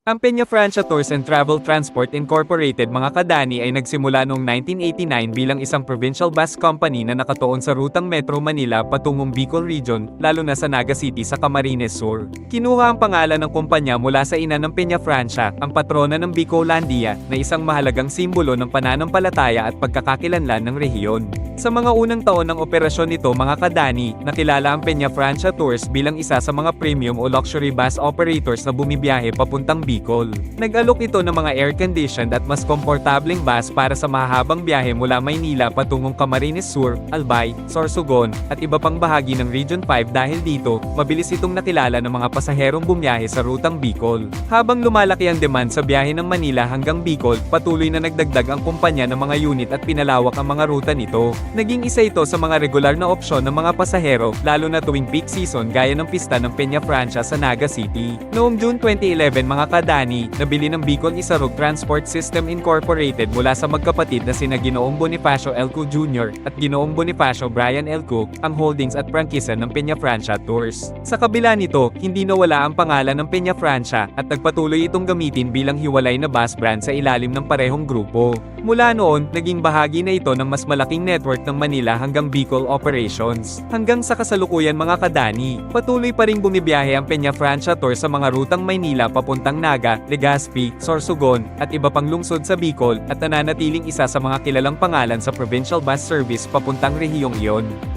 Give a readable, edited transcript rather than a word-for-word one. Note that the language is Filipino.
Ang Peña Francia Tours and Travel Transport Incorporated mga kadani ay nagsimula noong 1989 bilang isang provincial bus company na nakatuon sa rutang Metro Manila patungong Bicol Region, lalo na sa Naga City sa Camarines Sur. Kinuha ang pangalan ng kumpanya mula sa ina ng Peña Francia, ang patrona ng Bicolandia, na isang mahalagang simbolo ng pananampalataya at pagkakakilanlan ng rehiyon. Sa mga unang taon ng operasyon nito mga kadani, nakilala ang Peña Francia Tours bilang isa sa mga premium o luxury bus operators na bumibiyahe papuntang Bicol. Nag-alok ito ng mga air-conditioned at mas komportableng bus para sa mahahabang biyahe mula Maynila patungong Camarines Sur, Albay, Sorsogon, at iba pang bahagi ng Region 5 dahil dito, mabilis itong nakilala ng mga pasaherong bumiyahe sa rutang Bicol. Habang lumalaki ang demand sa biyahe ng Manila hanggang Bicol, patuloy na nagdagdag ang kumpanya ng mga unit at pinalawak ang mga ruta nito. Naging isa ito sa mga regular na opsyon ng mga pasahero, lalo na tuwing peak season gaya ng pista ng Peña Francia sa Naga City. Noong June 2011 mga kadani, nabili ng Bicol Isarog Transport System Incorporated mula sa magkapatid na sina Ginoong Bonifacio L. Cook Jr. at Ginoong Bonifacio Brian L. Cook, ang holdings at prangkisa ng Peña Francia Tours. Sa kabila nito, hindi nawala ang pangalan ng Peña Francia at nagpatuloy itong gamitin bilang hiwalay na bus brand sa ilalim ng parehong grupo. Mula noon, naging bahagi na ito ng mas malaking network ng Manila hanggang Bicol operations. Hanggang sa kasalukuyan mga kadani, patuloy pa ring bumibiyahe ang Peña Francia Tour sa mga rutang Maynila papuntang Naga, Legazpi, Sorsogon, at iba pang lungsod sa Bicol at nananatiling isa sa mga kilalang pangalan sa provincial bus service papuntang rehiyong iyon.